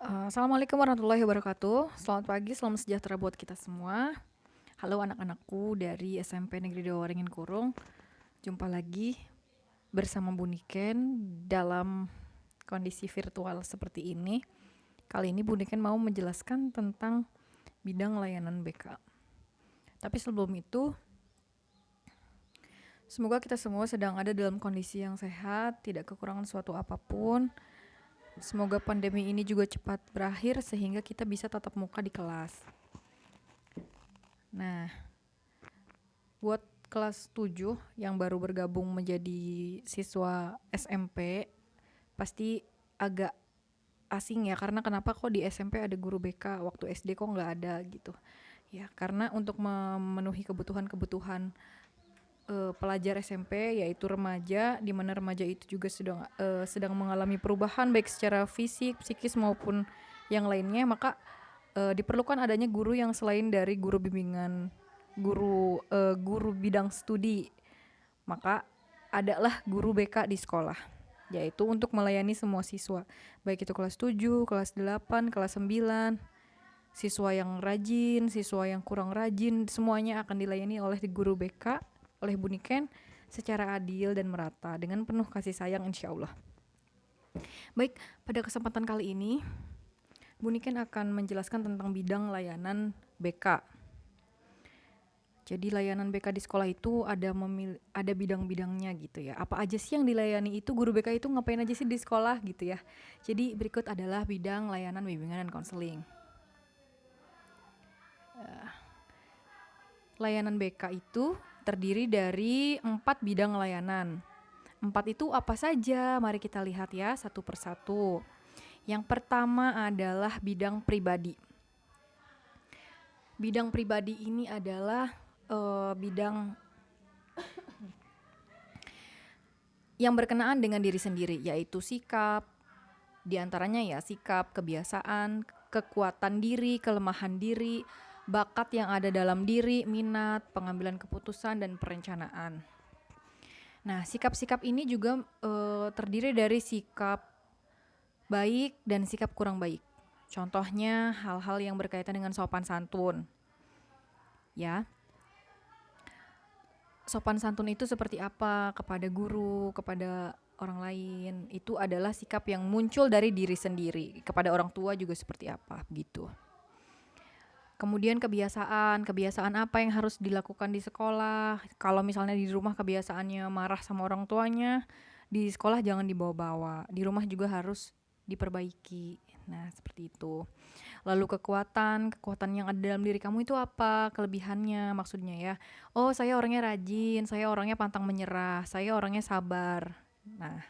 Assalamualaikum warahmatullahi wabarakatuh. Selamat pagi, salam sejahtera buat kita semua. Halo anak-anakku dari SMP Negeri 2 Waringin Kurung. Jumpa lagi bersama Bu Niken dalam kondisi virtual seperti ini. Kali ini Bu Niken mau menjelaskan tentang bidang layanan BK. Tapi sebelum itu, semoga kita semua sedang ada dalam kondisi yang sehat, tidak kekurangan suatu apapun. Semoga pandemi ini juga cepat berakhir sehingga kita bisa tatap muka di kelas. Nah, buat kelas 7 yang baru bergabung menjadi siswa SMP, pasti agak asing ya, karena kenapa kok di SMP ada guru BK, waktu SD kok nggak ada gitu. Ya, karena untuk memenuhi kebutuhan-kebutuhan pelajar SMP, yaitu remaja, di mana remaja itu juga sedang mengalami perubahan baik secara fisik, psikis maupun yang lainnya, maka diperlukan adanya guru yang selain dari guru bimbingan, guru bidang studi. Maka adalah guru BK di sekolah, yaitu untuk melayani semua siswa, baik itu kelas 7, kelas 8, kelas 9, siswa yang rajin, siswa yang kurang rajin, semuanya akan dilayani oleh guru BK, oleh Bu Niken secara adil dan merata dengan penuh kasih sayang insya Allah. Baik, pada kesempatan kali ini Bu Niken akan menjelaskan tentang bidang layanan BK. Jadi layanan BK di sekolah itu ada bidang-bidangnya gitu ya. Apa aja sih yang dilayani itu, guru BK itu ngapain aja sih di sekolah gitu ya. Jadi berikut adalah bidang layanan bimbingan dan konseling. Layanan BK itu terdiri dari 4 bidang layanan. 4 itu apa saja? Mari kita lihat ya satu persatu. Yang pertama adalah bidang pribadi. Bidang pribadi ini adalah bidang yang berkenaan dengan diri sendiri, yaitu sikap, diantaranya ya sikap, kebiasaan, kekuatan diri, kelemahan diri, bakat yang ada dalam diri, minat, pengambilan keputusan, dan perencanaan. Nah, sikap-sikap ini juga terdiri dari sikap baik dan sikap kurang baik. Contohnya hal-hal yang berkaitan dengan sopan santun. Ya. Sopan santun itu seperti apa kepada guru, kepada orang lain. Itu adalah sikap yang muncul dari diri sendiri. Kepada orang tua juga seperti apa gitu. Kemudian kebiasaan apa yang harus dilakukan di sekolah. Kalau misalnya di rumah kebiasaannya marah sama orang tuanya, di sekolah jangan dibawa-bawa. Di rumah juga harus diperbaiki. Nah, seperti itu. Lalu kekuatan yang ada dalam diri kamu itu apa? Kelebihannya maksudnya ya. Oh, saya orangnya rajin, saya orangnya pantang menyerah, saya orangnya sabar. Nah,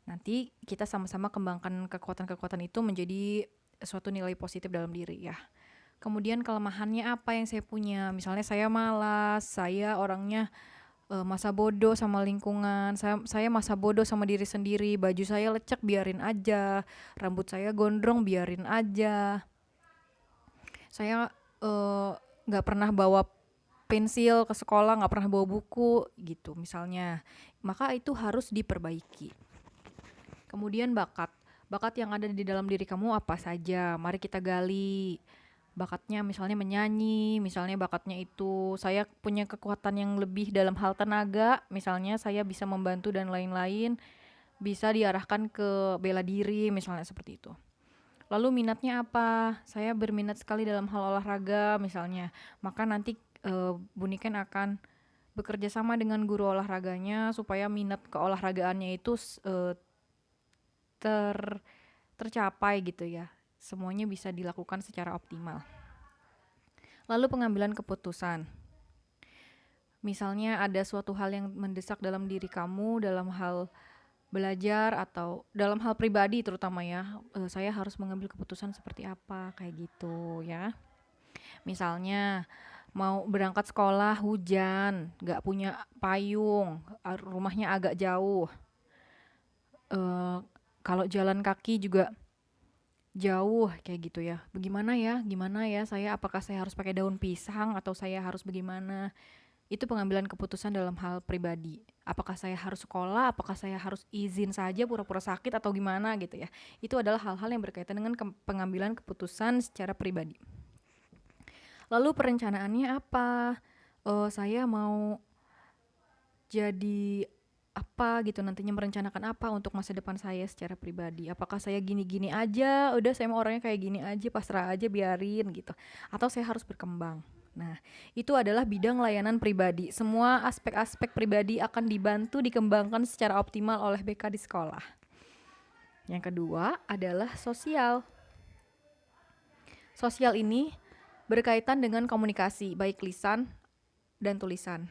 nanti kita sama-sama kembangkan kekuatan-kekuatan itu menjadi suatu nilai positif dalam diri ya. Kemudian kelemahannya apa yang saya punya? Misalnya saya malas, saya orangnya masa bodoh sama lingkungan, saya masa bodoh sama diri sendiri, baju saya lecek biarin aja, rambut saya gondrong biarin aja, saya nggak pernah bawa pensil ke sekolah, nggak pernah bawa buku gitu misalnya, maka itu harus diperbaiki. Kemudian bakat yang ada di dalam diri kamu apa saja, mari kita gali. Bakatnya misalnya menyanyi, misalnya bakatnya itu saya punya kekuatan yang lebih dalam hal tenaga, misalnya saya bisa membantu dan lain-lain, bisa diarahkan ke bela diri misalnya seperti itu. Lalu minatnya apa? Saya berminat sekali dalam hal olahraga misalnya, maka nanti Bu Niken akan bekerja sama dengan guru olahraganya supaya minat keolahragaannya itu tercapai gitu ya. Semuanya bisa dilakukan secara optimal. Lalu pengambilan keputusan. Misalnya ada suatu hal yang mendesak dalam diri kamu dalam hal belajar atau dalam hal pribadi terutama ya, saya harus mengambil keputusan seperti apa kayak gitu ya. Misalnya mau berangkat sekolah hujan, gak punya payung, rumahnya agak jauh, kalau jalan kaki juga jauh kayak gitu ya. Gimana ya saya, apakah saya harus pakai daun pisang atau saya harus bagaimana? Itu pengambilan keputusan dalam hal pribadi. Apakah saya harus sekolah, apakah saya harus izin saja pura-pura sakit atau gimana gitu ya. Itu adalah hal-hal yang berkaitan dengan pengambilan keputusan secara pribadi. Lalu perencanaannya apa? Saya mau jadi apa gitu, nantinya merencanakan apa untuk masa depan saya secara pribadi. Apakah saya gini-gini aja, udah saya mau orangnya kayak gini aja, pasrah aja, biarin gitu. Atau saya harus berkembang. Nah, itu adalah bidang layanan pribadi. Semua aspek-aspek pribadi akan dibantu dikembangkan secara optimal oleh BK di sekolah. Yang kedua adalah sosial. Sosial ini berkaitan dengan komunikasi, baik lisan dan tulisan.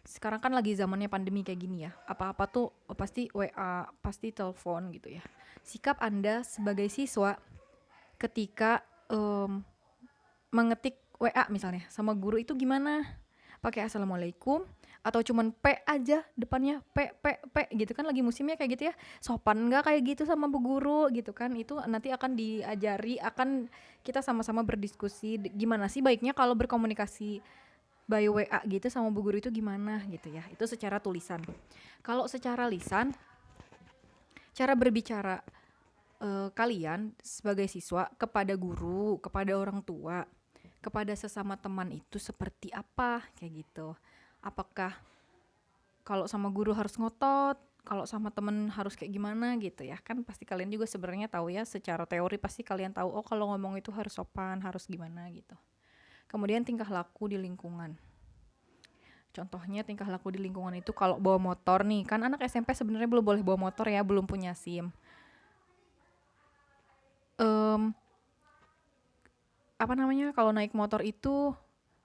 Sekarang kan lagi zamannya pandemi kayak gini ya. Apa-apa tuh pasti WA, pasti telepon gitu ya. Sikap Anda sebagai siswa ketika mengetik WA misalnya sama guru itu gimana? Pakai assalamualaikum atau cuman P aja depannya, P gitu kan, lagi musimnya kayak gitu ya. Sopan nggak kayak gitu sama bu guru gitu kan? Itu nanti akan diajari, akan kita sama-sama berdiskusi gimana sih baiknya kalau berkomunikasi by WA gitu sama bu guru itu gimana gitu ya. Itu secara tulisan. Kalau secara lisan, cara berbicara kalian sebagai siswa kepada guru, kepada orang tua, kepada sesama teman itu seperti apa kayak gitu. Apakah kalau sama guru harus ngotot, kalau sama temen harus kayak gimana gitu ya. Kan pasti kalian juga sebenarnya tahu ya, secara teori pasti kalian tahu, oh kalau ngomong itu harus sopan, harus gimana gitu. Kemudian tingkah laku di lingkungan. Contohnya tingkah laku di lingkungan itu kalau bawa motor nih, kan anak SMP sebenarnya belum boleh bawa motor ya, belum punya SIM. Kalau naik motor itu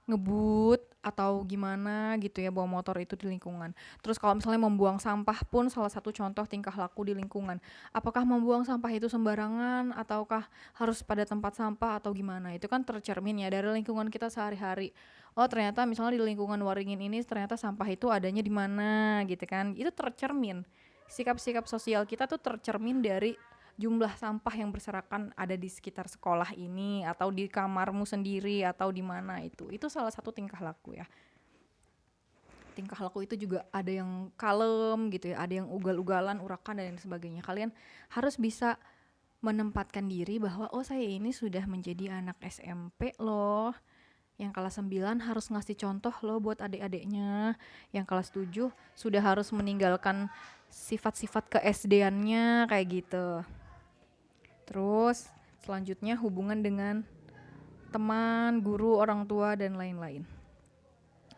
ngebut atau gimana gitu ya, bawa motor itu di lingkungan. Terus kalau misalnya membuang sampah pun salah satu contoh tingkah laku di lingkungan. Apakah membuang sampah itu sembarangan ataukah harus pada tempat sampah atau gimana? Itu kan tercermin ya dari lingkungan kita sehari-hari. Oh ternyata misalnya di lingkungan Waringin ini ternyata sampah itu adanya di mana gitu kan. Itu tercermin. Sikap-sikap sosial kita tuh tercermin dari jumlah sampah yang berserakan ada di sekitar sekolah ini atau di kamarmu sendiri atau di mana. Itu salah satu tingkah laku ya. Tingkah laku itu juga ada yang kalem gitu ya, ada yang ugal-ugalan, urakan dan lain sebagainya. Kalian harus bisa menempatkan diri bahwa oh saya ini sudah menjadi anak SMP loh, yang kelas 9 harus ngasih contoh loh buat adik-adiknya, yang kelas 7 sudah harus meninggalkan sifat-sifat ke-SD-annya kayak gitu. Terus selanjutnya hubungan dengan teman, guru, orang tua, dan lain-lain.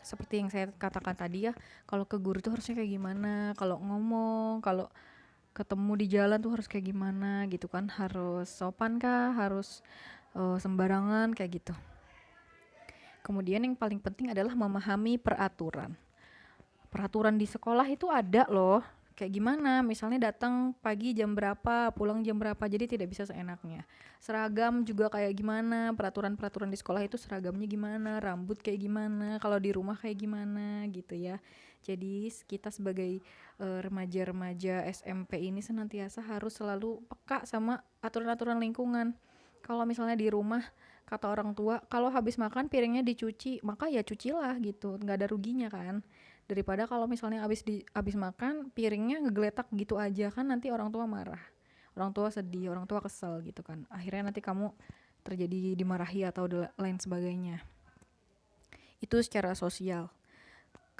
Seperti yang saya katakan tadi ya, kalau ke guru tuh harusnya kayak gimana, kalau ngomong, kalau ketemu di jalan tuh harus kayak gimana gitu kan, harus sopan kah, harus sembarangan kayak gitu. Kemudian yang paling penting adalah memahami peraturan. Peraturan di sekolah itu ada loh, kayak gimana, misalnya datang pagi jam berapa, pulang jam berapa, jadi tidak bisa seenaknya. Seragam juga kayak gimana, peraturan-peraturan di sekolah itu seragamnya gimana, rambut kayak gimana, kalau di rumah kayak gimana gitu ya. Jadi kita sebagai remaja-remaja SMP ini senantiasa harus selalu peka sama aturan-aturan lingkungan. Kalau misalnya di rumah kata orang tua, kalau habis makan piringnya dicuci, maka ya cucilah gitu, nggak ada ruginya kan. Daripada kalau misalnya habis makan piringnya ngegeletak gitu aja, kan nanti orang tua marah, orang tua sedih, orang tua kesel gitu kan, akhirnya nanti kamu terjadi dimarahi atau lain sebagainya. Itu secara sosial.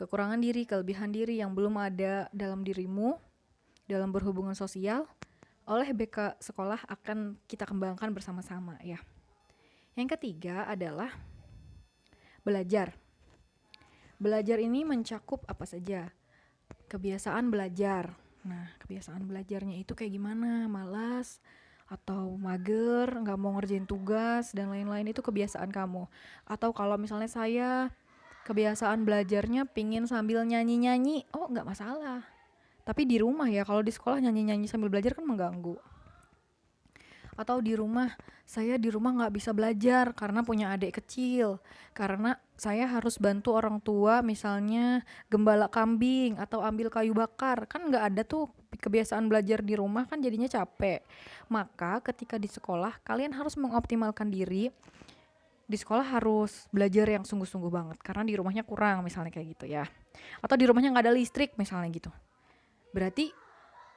Kekurangan diri, kelebihan diri yang belum ada dalam dirimu dalam berhubungan sosial oleh BK sekolah akan kita kembangkan bersama-sama ya. Yang ketiga adalah belajar. Belajar ini mencakup apa saja? Kebiasaan belajar. Nah, kebiasaan belajarnya itu kayak gimana? Malas atau mager, nggak mau ngerjain tugas dan lain-lain, itu kebiasaan kamu. Atau kalau misalnya saya kebiasaan belajarnya pingin sambil nyanyi-nyanyi, oh nggak masalah. Tapi di rumah ya, kalau di sekolah nyanyi-nyanyi sambil belajar kan mengganggu. Atau di rumah, saya di rumah nggak bisa belajar karena punya adik kecil, karena saya harus bantu orang tua misalnya gembala kambing atau ambil kayu bakar, kan nggak ada tuh kebiasaan belajar di rumah, kan jadinya capek. Maka ketika di sekolah kalian harus mengoptimalkan diri. Di sekolah harus belajar yang sungguh-sungguh banget karena di rumahnya kurang misalnya kayak gitu ya. Atau di rumahnya nggak ada listrik misalnya gitu. Berarti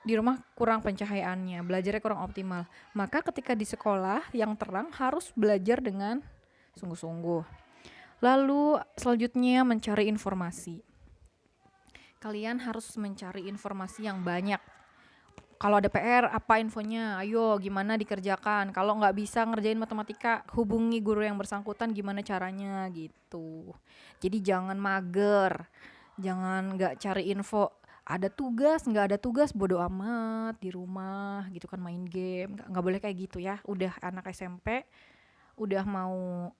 di rumah kurang pencahayaannya, belajarnya kurang optimal. Maka ketika di sekolah yang terang harus belajar dengan sungguh-sungguh. Lalu selanjutnya mencari informasi. Kalian harus mencari informasi yang banyak. Kalau ada PR, apa infonya? Ayo, gimana dikerjakan? Kalau nggak bisa ngerjain matematika, hubungi guru yang bersangkutan gimana caranya gitu. Jadi jangan mager, jangan nggak cari info. Ada tugas, nggak ada tugas, bodo amat di rumah gitu kan main game. Nggak boleh kayak gitu ya. Udah anak SMP, udah mau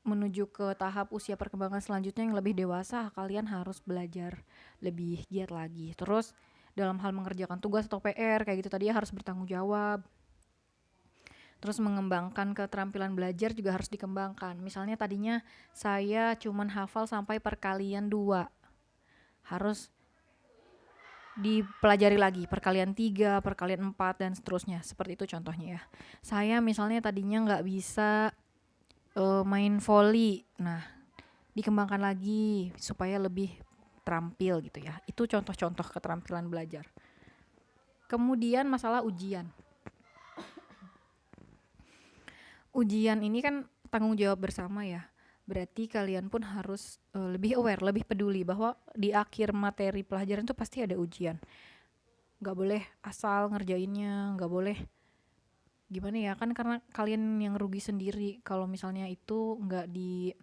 menuju ke tahap usia perkembangan selanjutnya yang lebih dewasa, kalian harus belajar lebih giat lagi. Terus dalam hal mengerjakan tugas atau PR kayak gitu tadi ya harus bertanggung jawab. Terus mengembangkan keterampilan belajar juga harus dikembangkan. Misalnya tadinya saya cuman hafal sampai perkalian 2. Harus dipelajari lagi perkalian 3, perkalian 4 dan seterusnya. Seperti itu contohnya ya. Saya misalnya tadinya nggak bisa main volley. Nah, dikembangkan lagi supaya lebih terampil gitu ya. Itu contoh-contoh keterampilan belajar. Kemudian masalah ujian. Ujian ini kan tanggung jawab bersama ya. Berarti kalian pun harus lebih aware, lebih peduli bahwa di akhir materi pelajaran itu pasti ada ujian. Gak boleh asal ngerjainnya, gak boleh gimana ya, kan karena kalian yang rugi sendiri kalau misalnya itu nggak di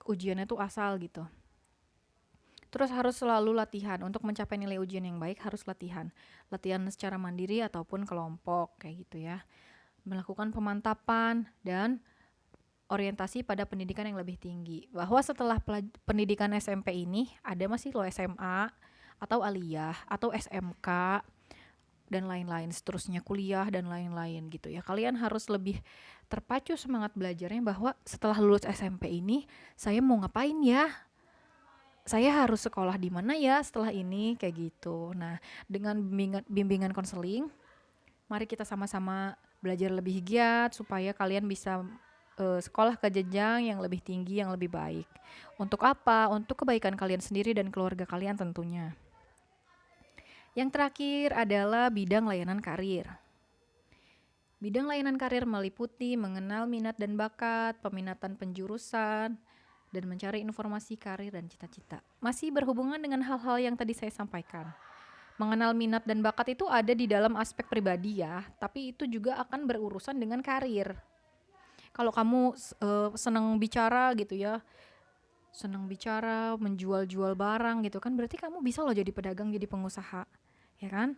ujiannya tuh asal gitu. Terus harus selalu latihan. Untuk mencapai nilai ujian yang baik harus latihan. Latihan secara mandiri ataupun kelompok kayak gitu ya. Melakukan pemantapan dan orientasi pada pendidikan yang lebih tinggi. Bahwa setelah pendidikan SMP ini ada masih loh SMA atau aliyah atau SMK dan lain-lain, seterusnya kuliah dan lain-lain gitu ya. Kalian harus lebih terpacu semangat belajarnya bahwa setelah lulus SMP ini saya mau ngapain ya? Saya harus sekolah di mana ya setelah ini kayak gitu. Nah, dengan bimbingan konseling, mari kita sama-sama belajar lebih giat supaya kalian bisa sekolah ke jenjang yang lebih tinggi, yang lebih baik. Untuk apa? Untuk kebaikan kalian sendiri dan keluarga kalian tentunya. Yang terakhir adalah bidang layanan karir. Bidang layanan karir meliputi mengenal minat dan bakat, peminatan penjurusan, dan mencari informasi karir dan cita-cita. Masih berhubungan dengan hal-hal yang tadi saya sampaikan. Mengenal minat dan bakat itu ada di dalam aspek pribadi ya, tapi itu juga akan berurusan dengan karir. Kalau kamu senang bicara gitu ya, senang bicara, menjual-jual barang gitu kan, berarti kamu bisa loh jadi pedagang, jadi pengusaha, ya kan?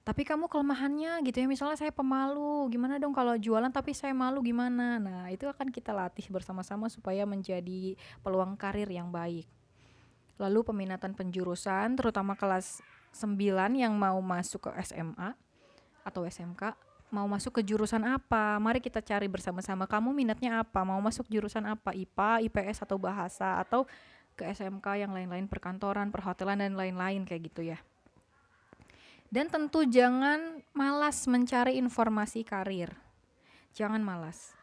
Tapi kamu kelemahannya gitu ya, misalnya saya pemalu, gimana dong kalau jualan tapi saya malu gimana? Nah, itu akan kita latih bersama-sama supaya menjadi peluang karir yang baik. Lalu peminatan penjurusan, terutama kelas 9 yang mau masuk ke SMA atau SMK, mau masuk ke jurusan apa? Mari kita cari bersama-sama, kamu minatnya apa? Mau masuk jurusan apa? IPA, IPS atau bahasa, atau ke SMK yang lain-lain, perkantoran, perhotelan dan lain-lain kayak gitu ya. Dan tentu jangan malas mencari informasi karir. Jangan malas.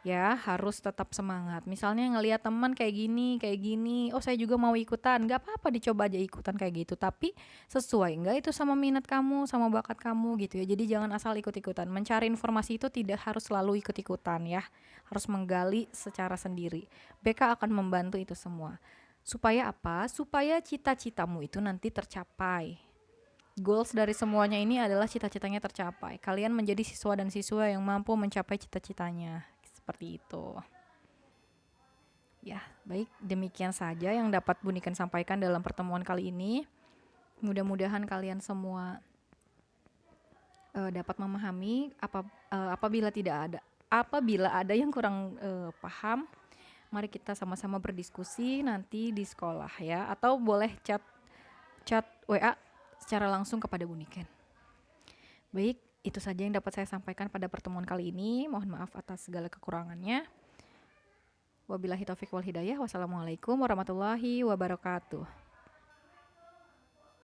Ya, harus tetap semangat. Misalnya ngelihat teman kayak gini, oh saya juga mau ikutan. Gak apa-apa dicoba aja ikutan kayak gitu. Tapi sesuai nggak itu sama minat kamu, sama bakat kamu gitu ya. Jadi jangan asal ikut-ikutan. Mencari informasi itu tidak harus selalu ikut-ikutan ya. Harus menggali secara sendiri. BK akan membantu itu semua. Supaya apa? Supaya cita-citamu itu nanti tercapai. Goals dari semuanya ini adalah cita-citanya tercapai. Kalian menjadi siswa dan siswa yang mampu mencapai cita-citanya. Seperti itu. Ya, baik. Demikian saja yang dapat Bunikan sampaikan dalam pertemuan kali ini. Mudah-mudahan kalian semua dapat memahami. Apabila ada yang kurang paham, mari kita sama-sama berdiskusi nanti di sekolah ya. Atau boleh chat WA secara langsung kepada Bunikan. Baik, itu saja yang dapat saya sampaikan pada pertemuan kali ini. Mohon maaf atas segala kekurangannya. Wabillahi taufiq wal hidayah. Wassalamualaikum warahmatullahi wabarakatuh.